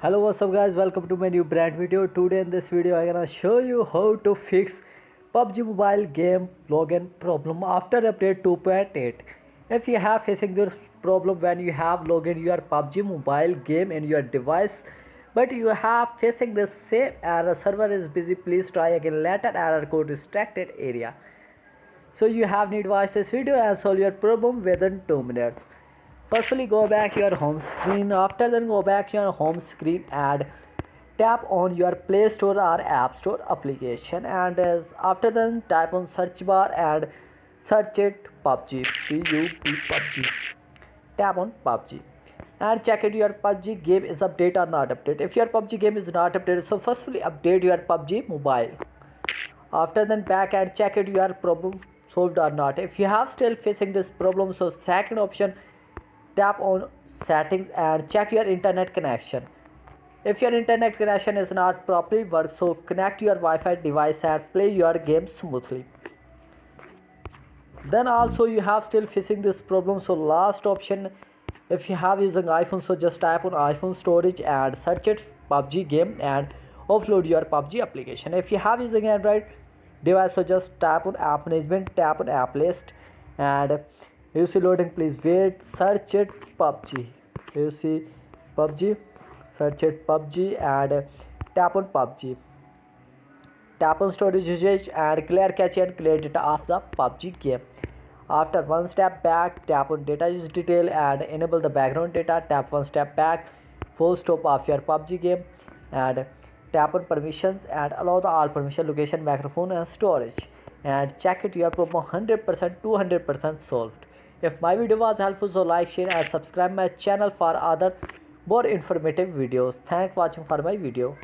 Hello, what's up guys, welcome to my new brand video. Today in this video I'm gonna show you how to fix PUBG mobile game login problem after update 2.8. If you have facing this problem when you have login your PUBG mobile game in your device but you have facing the same error, server is busy, please try again later, error code restricted area. So you have need watch this video and solve your problem within 2 minutes. Firstly, go back your home screen. After then, go back your home screen and tap on your Play Store or App Store application. And after then, type on search bar and search it PUBG. PUBG. Tap on PUBG and check it your PUBG game is update or not update. If your PUBG game is not updated, so firstly update your PUBG mobile. After then back and check it your problem solved or not. If you have still facing this problem, so second option, tap on settings and check your internet connection. If your internet connection is not properly work, so connect your Wi-Fi device and play your game smoothly. Then also you have still facing this problem, so last option, if you have using iPhone, so just type on iPhone storage and search it PUBG game and offload your PUBG application. If you have using Android device, so just tap on app management, tap on app list and you see loading, please wait, search it PUBG. You see PUBG, search it PUBG and tap on PUBG. Tap on storage usage and clear cache and clear data of the PUBG game. After one step back, tap on data use detail and enable the background data. Tap one step back, full stop of your PUBG game and tap on permissions and allow the all permission, location, microphone and storage and check it your problem 100% 200% solved. If my video was helpful, so like, share and subscribe my channel for other more informative videos. Thanks for watching for my video.